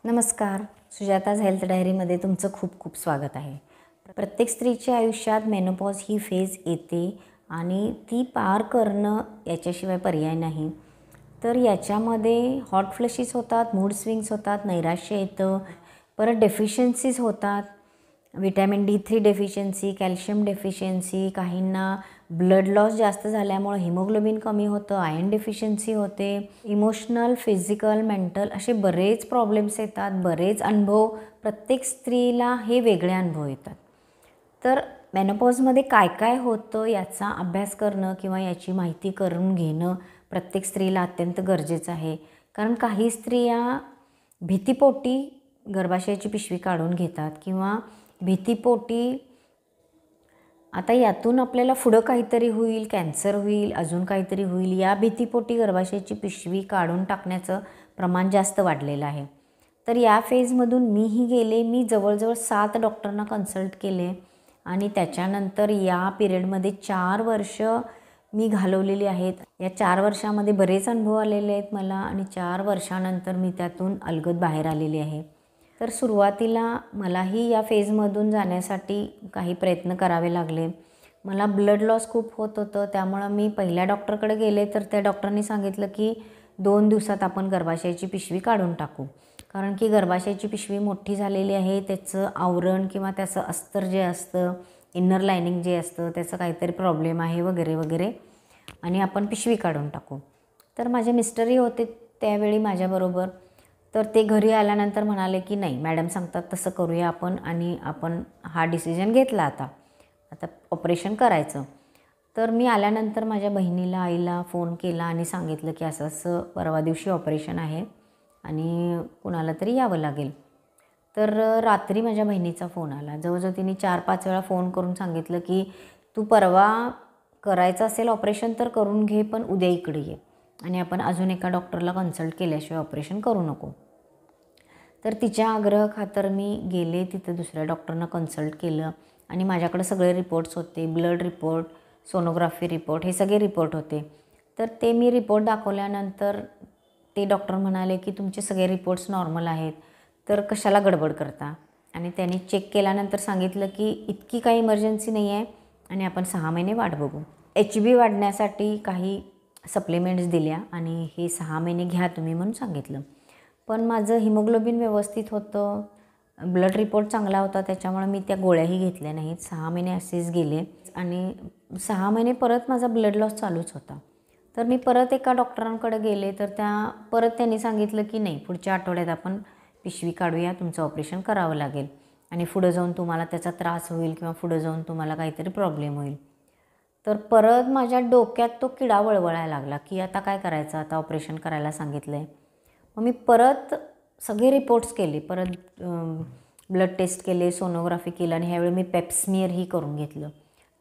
नमस्कार. सुजाताज हेल्थ डायरीमध्ये तुमचं खूप खूप स्वागत आहे. प्रत्येक स्त्रीच्या आयुष्यात मेनोपॉज ही फेज येते आणि ती पार करणं याच्याशिवाय पर्याय नाही. तर याच्यामध्ये हॉट फ्लशीज होतात, मूड स्विंग्स होतात, नैराश्य येतं, परत डेफिशियन्सीज होतात. Vitamin D3 deficiency, calcium deficiency, काहींना ब्लड लॉस जास्त झाल्यामुळे हिमोग्लोबिन कमी होतं, आयर्न डेफिशियन्सी होते, इमोशनल, फिजिकल, मेंटल असे बरेच प्रॉब्लेम्स येतात, बरेच अनुभव. प्रत्येक स्त्रीला हे वेगळे अनुभव येतात. तर मेनोपॉजमध्ये काय काय होतं याचा अभ्यास करणं किंवा याची माहिती करून घेणं प्रत्येक स्त्रीला अत्यंत गरजेचं आहे. कारण काही स्त्रिया भीतीपोटी गर्भाशयाची पिशवी काढून घेतात किंवा भीतीपोटी आता यातून आपल्याला पुढं काहीतरी होईल, कॅन्सर होईल, अजून काहीतरी होईल, या भीतीपोटी गर्भाशयाची पिशवी काढून टाकण्याचं प्रमाण जास्त वाढलेलं आहे. तर या फेजमधून मीही गेले. मी जवळजवळ 7 डॉक्टरांना कन्सल्ट केले आणि त्याच्यानंतर या पिरियडमध्ये 4 वर्ष मी घालवलेली आहेत. या 4 वर्षामध्ये बरेच अनुभव आलेले आहेत मला आणि 4 वर्षानंतर मी त्यातून अलगद बाहेर आलेली आहे. तर सुरुवातीला मलाही या फेजमधून जाण्यासाठी काही प्रयत्न करावे लागले. मला ब्लड लॉस खूप होत होतं, त्यामुळं मी पहिल्या डॉक्टरकडे गेले तर त्या डॉक्टरांनी सांगितलं की 2 दिवसात आपण गर्भाशयाची पिशवी काढून टाकू. कारण की गर्भाशयाची पिशवी मोठी झालेली आहे, त्याचं आवरण किंवा त्याचं अस्तर जे असतं, इनर लायनिंग जे असतं त्याचं काहीतरी प्रॉब्लेम आहे वगैरे वगैरे आणि आपण पिशवी काढून टाकू. तर माझे मिस्टरही होते त्यावेळी माझ्याबरोबर. तर ते घरी आल्यानंतर म्हणाले की नाही, मॅडम सांगतात तसं करूया आपण आणि आपण हा डिसिजन घेतला आता ऑपरेशन करायचं. तर मी आल्यानंतर माझ्या बहिणीला, आईला फोन केला आणि सांगितलं की असं असं परवा दिवशी ऑपरेशन आहे आणि कुणाला तरी यावं लागेल. तर रात्री माझ्या बहिणीचा फोन आला. जवळजवळ तिने 4-5 वेळा फोन करून सांगितलं की तू परवा करायचं असेल ऑपरेशन तर करून घे, पण उद्या इकडे ये आणि आपण अजून एका डॉक्टरला कन्सल्ट केल्याशिवाय ऑपरेशन करू नको. तर तिच्या आग्रहाखातर मी गेले तिथं, दुसऱ्या डॉक्टरना कन्सल्ट केलं आणि माझ्याकडे सगळे रिपोर्ट्स होते. ब्लड रिपोर्ट, सोनोग्राफी रिपोर्ट, हे सगळे रिपोर्ट होते. तर ते मी रिपोर्ट दाखवल्यानंतर ते डॉक्टर म्हणाले की तुमचे सगळे रिपोर्ट्स नॉर्मल आहेत, तर कशाला गडबड करता. आणि त्यांनी चेक केल्यानंतर सांगितलं की इतकी काही इमर्जन्सी नाही आहे आणि आपण 6 महिने वाट बघू. HB वाढण्यासाठी काही सप्लिमेंट्स दिल्या आणि हे 6 महिने घ्या तुम्ही म्हणून सांगितलं. पण माझं हिमोग्लोबिन व्यवस्थित होतं, ब्लड रिपोर्ट चांगला होता, त्याच्यामुळे मी त्या गोळ्याही घेतल्या नाहीत. 6 महिने असेच गेले आणि 6 महिने परत माझा ब्लड लॉस चालूच होता. तर मी परत एका डॉक्टरांकडे गेले तर परत त्यांनी सांगितलं की नाही, पुढच्या आठवड्यात आपण पिशवी काढूया, तुमचं ऑपरेशन करावं लागेल आणि पुढं जाऊन तुम्हाला त्याचा त्रास होईल किंवा पुढं जाऊन तुम्हाला काहीतरी प्रॉब्लेम होईल. तर परत माझ्या डोक्यात तो किडा वळवळायला लागला की आता काय करायचं, आता ऑपरेशन करायला सांगितलं आहे. मग मी परत सगळे रिपोर्ट्स केले, परत ब्लड टेस्ट केले, सोनोग्राफी केलं आणि ह्यावेळी मी पेप्समियरही करून घेतलं.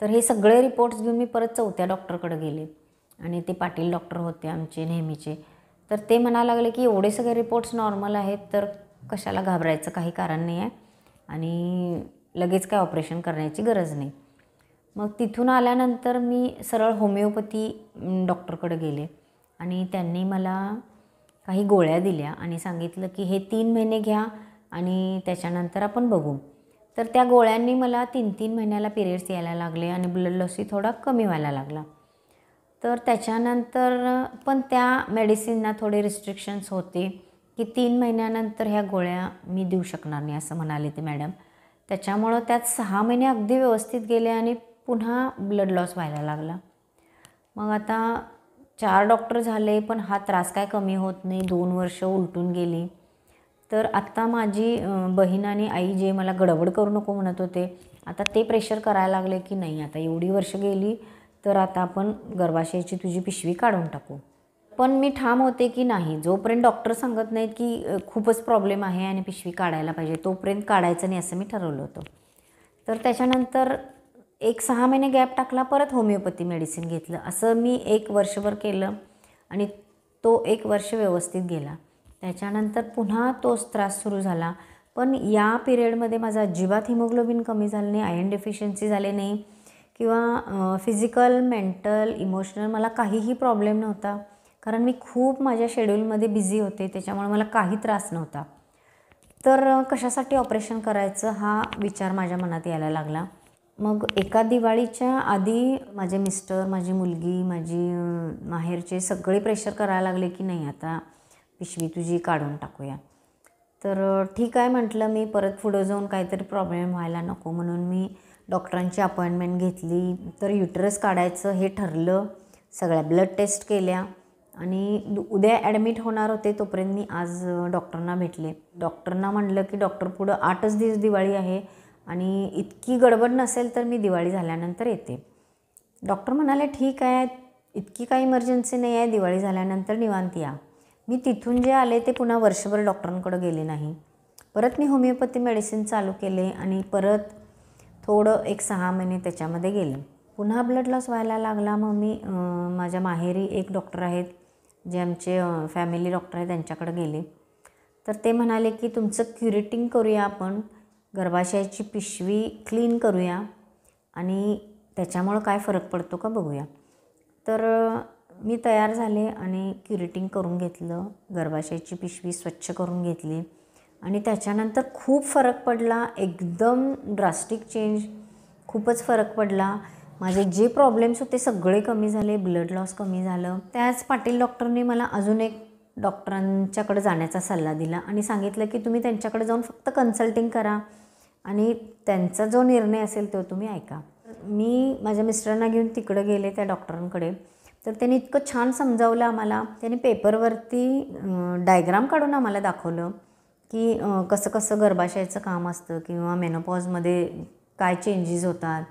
तर हे सगळे रिपोर्ट्स घेऊन मी परत 4थ्या डॉक्टरकडे गेले आणि ते पाटील डॉक्टर होते आमचे नेहमीचे. तर ते म्हणायला लागले की एवढे सगळे रिपोर्ट्स नॉर्मल आहेत तर कशाला घाबरायचं, काही कारण नाही आहे आणि लगेच काय ऑपरेशन करण्याची गरज नाही. मग तिथून आल्यानंतर मी सरळ होमिओपॅथी डॉक्टरकडे गेले आणि त्यांनी मला काही गोळ्या दिल्या आणि सांगितलं की हे 3 महिने घ्या आणि त्याच्यानंतर आपण बघू. तर त्या गोळ्यांनी मला 3-3 महिन्याला पिरियड्स यायला लागले आणि ब्लड लॉसही थोडा कमी व्हायला लागला. तर त्याच्यानंतर पण त्या मेडिसिनना थोडे रिस्ट्रिक्शन्स होते की 3 महिन्यानंतर ह्या गोळ्या मी देऊ शकणार नाही असं म्हणाले ते मॅडम. त्याच्यामुळं त्यात 6 महिने अगदी व्यवस्थित गेले आणि पुन्हा ब्लड लॉस व्हायला लागला. मग आता 4 डॉक्टर झाले पण हा त्रास काय कमी होत नाही. 2 वर्ष उलटून गेली. तर आत्ता माझी बहीण आणि आई जे मला गडबड करू नको म्हणत होते, आता ते प्रेशर करायला लागले की नाही, आता एवढी वर्ष गेली तर आता आपण गर्भाशयाची तुझी पिशवी काढून टाकू. पण मी ठाम होते की नाही, जोपर्यंत डॉक्टर सांगत नाहीत की खूपच प्रॉब्लेम आहे आणि पिशवी काढायला पाहिजे, तोपर्यंत काढायचं नाही असं मी ठरवलं होतं. तर त्याच्यानंतर एक 6 महिने गॅप टाकला, परत होमिओपॅथी मेडिसिन घेतलं. असं मी 1 वर्षभर केलं आणि तो 1 वर्ष व्यवस्थित गेला. त्याच्यानंतर पुन्हा तोच त्रास सुरू झाला. पण या पिरियडमध्ये माझं अजिबात हिमोग्लोबिन कमी झालं नाही, आयर्न डेफिशियन्सी झाले नाही किंवा फिजिकल, मेंटल, इमोशनल मला काहीही प्रॉब्लेम नव्हता. कारण मी खूप माझ्या शेड्यूलमध्ये बिझी होते, त्याच्यामुळे मला काही त्रास नव्हता. तर कशासाठी ऑपरेशन करायचं हा विचार माझ्या मनात यायला लागला. मग एका दिवाळीच्या आधी माझे मिस्टर, माझी मुलगी, माझी माहेरचे सगळे प्रेशर करायला लागले की नाही आता पिशवी तुझी काढून टाकूया. तर ठीक आहे म्हटलं मी. परत पुढं जाऊन काहीतरी प्रॉब्लेम व्हायला नको म्हणून मी डॉक्टरांची अपॉइंटमेंट घेतली. तर युटरस काढायचं हे ठरलं. सगळ्या ब्लड टेस्ट केल्या आणि उद्या ॲडमिट होणार होते. तोपर्यंत मी आज डॉक्टरांना भेटले. डॉक्टरांना म्हटलं की डॉक्टर पुढं 8च दिवस दिवाळी आहे आणि इतकी गडबड नसेल तर मी दिवाळी झाल्यानंतर येते. डॉक्टर म्हणाले ठीक आहे, इतकी काही इमर्जन्सी नाही आहे, दिवाळी झाल्यानंतर निवांत या. मी तिथून जे आले ते पुन्हा वर्षभर डॉक्टरांकडे गेले नाही. परत मी होमिओपॅथी मेडिसिन चालू केले आणि परत थोडं 1-6 महिने त्याच्यामध्ये गेले. पुन्हा ब्लड लॉस व्हायला लागला. मग मी माझ्या माहेरी एक डॉक्टर आहेत जे आमचे फॅमिली डॉक्टर आहेत त्यांच्याकडे गेले. तर ते म्हणाले की तुमचं क्युरेटिंग करूया आपण, गर्भाशयाची पिशवी क्लीन करूया आणि त्याच्यामुळं काय फरक पडतो का बघूया. तर मी तयार झाले आणि क्युरेटिंग करून घेतलं. गर्भाशयाची पिशवी स्वच्छ करून घेतली आणि त्याच्यानंतर खूप फरक पडला. एकदम ड्रास्टिक चेंज, खूपच फरक पडला. माझे जे प्रॉब्लेम्स होते सगळे कमी झाले. ब्लड लॉस कमी झालं. त्याच पाटील डॉक्टरने मला अजून एक डॉक्टरांच्याकडे जाण्याचा सल्ला दिला आणि सांगितलं की तुम्ही त्यांच्याकडे जाऊन फक्त कन्सल्टिंग करा आणि त्यांचा जो निर्णय असेल तो तुम्ही ऐका. मी माझ्या मिस्टरांना घेऊन तिकडे गेले त्या डॉक्टरांकडे. तर त्यांनी इतकं छान समजावलं आम्हाला. त्यांनी पेपरवरती डायग्राम काढून आम्हाला दाखवलं की कसं कसं गर्भाशयाचं काम असतं किंवा मेनोपॉजमध्ये काय चेंजेस होतात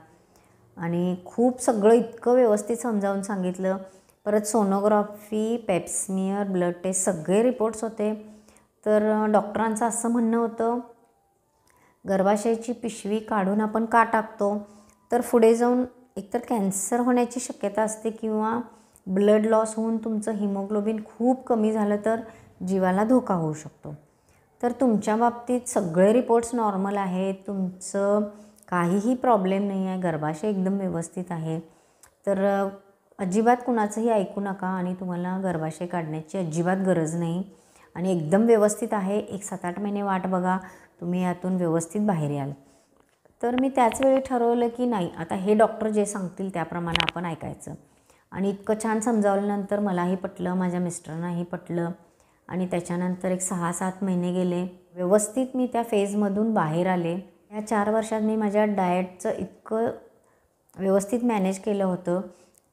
आणि खूप सगळं इतकं व्यवस्थित समजावून सांगितलं. परत सोनोग्राफी, पेप्समियर, ब्लड टेस्ट सगळे रिपोर्ट्स होते. तर डॉक्टरांचं असं म्हणणं होतं गर्भाशयाची पिशवी काढून आपण का टाकतो, तर पुढे जाऊन एकतर कॅन्सर होण्याची शक्यता असते किंवा ब्लड लॉस होऊन तुमचं हिमोग्लोबिन खूप कमी झालं तर जीवाला धोका होऊ शकतो. तर तुमच्या बाबतीत सगळे रिपोर्ट्स नॉर्मल आहेत, तुमचं काहीही प्रॉब्लेम नाही आहे, गर्भाशय एकदम व्यवस्थित आहे. तर अजिबात कुणाचंही ऐकू नका आणि तुम्हाला गर्भाशय काढण्याची अजिबात गरज नाही आणि एकदम व्यवस्थित आहे. 7-8 महिने वाट बघा, तुम्ही यातून व्यवस्थित बाहेर याल. तर मी त्याच वेळी ठरवलं की नाही, आता हे डॉक्टर जे सांगतील त्याप्रमाणे आपण ऐकायचं. आणि इतकं छान समजावल्यानंतर मलाही पटलं, माझ्या मिस्टरांनाही पटलं आणि त्याच्यानंतर 6-7 महिने गेले. व्यवस्थित मी त्या फेजमधून बाहेर आले. या 4 वर्षात मी माझ्या डाएटचं इतकं व्यवस्थित मॅनेज केलं होतं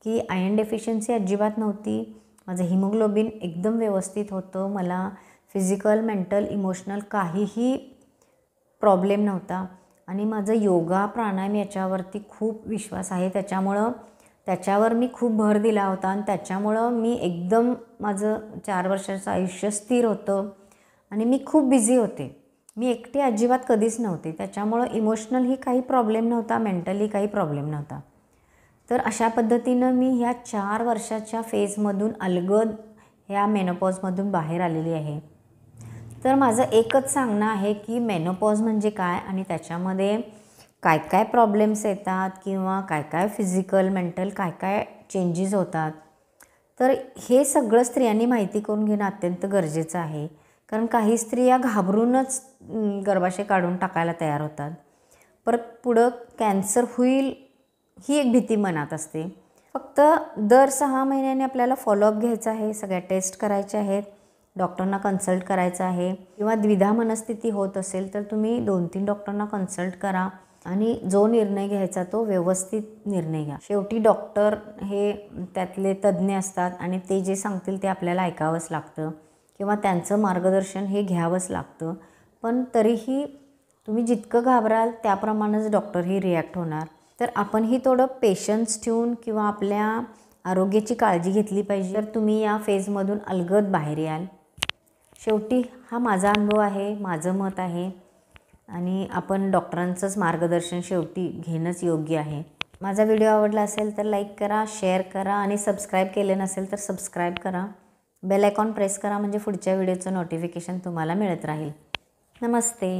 की आयर्न डेफिशियन्सी अजिबात नव्हती. माझं हिमोग्लोबिन एकदम व्यवस्थित होतं. मला फिजिकल, मेंटल, इमोशनल काहीही प्रॉब्लेम नव्हता आणि माझं योगा, प्राणायाम याच्यावरती खूप विश्वास आहे. त्याच्यावर मी खूप भर दिला होता आणि त्याच्यामुळं मी एकदम माझं 4 वर्षाचं आयुष्य स्थिर होतं आणि मी खूप बिझी होते. मी एकटी अजिबात कधीच नव्हते. त्याच्यामुळं इमोशनलही काही प्रॉब्लेम नव्हता, मेंटली काही प्रॉब्लेम नव्हता. तर अशा पद्धतीनं मी ह्या 4 वर्षाच्या फेजमधून अलगद ह्या मेनोपॉजमधून बाहेर आलेली आहे. तर माझं एकच सांगणं आहे की मेनोपॉज म्हणजे काय आणि त्याच्यामध्ये काय काय प्रॉब्लेम्स येतात किंवा काय काय फिजिकल, मेंटल काय काय चेंजेस होतात. तर हे सगळं स्त्रियांनी माहिती करून घेणं अत्यंत गरजेचं आहे. कारण काही स्त्रिया घाबरूनच गर्भाशय काढून टाकायला तयार होतात. परत पुढं कॅन्सर होईल ही एक भीती मनात असते. फक्त दर 6 महिन्याने आपल्याला फॉलोअप घ्यायचा आहे, सगळ्या टेस्ट करायच्या आहेत, डॉक्टरना कन्सल्ट करायचं आहे किंवा द्विधा मनस्थिती होत असेल तर तुम्ही 2-3 डॉक्टरांना कन्सल्ट करा आणि जो निर्णय घ्यायचा तो व्यवस्थित निर्णय घ्या. शेवटी डॉक्टर हे त्यातले तज्ज्ञ असतात आणि ते जे सांगतील ते आपल्याला ऐकावंच लागतं किंवा त्यांचं मार्गदर्शन हे घ्यावंच लागतं. पण तरीही तुम्ही जितकं घाबराल त्याप्रमाणेच डॉक्टरही रिॲक्ट होणार. तर आपणही थोडं पेशन्स ठेवून किंवा आपल्या आरोग्याची काळजी घेतली पाहिजे. तर तुम्ही या फेजमधून अलगद बाहेर याल. शेवटी हा माझा अनुभव आहे, माझं मत आहे आणि आपण डॉक्टरांचंच मार्गदर्शन शेवटी घेणंच योग्य आहे. माझा व्हिडिओ आवडला असेल तर लाईक करा, शेअर करा आणि सबस्क्राईब केले नसेल तर सबस्क्राईब करा. बेल आयकॉन प्रेस करा म्हणजे पुढच्या व्हिडिओचं नोटिफिकेशन तुम्हाला मिळत राहील. नमस्ते.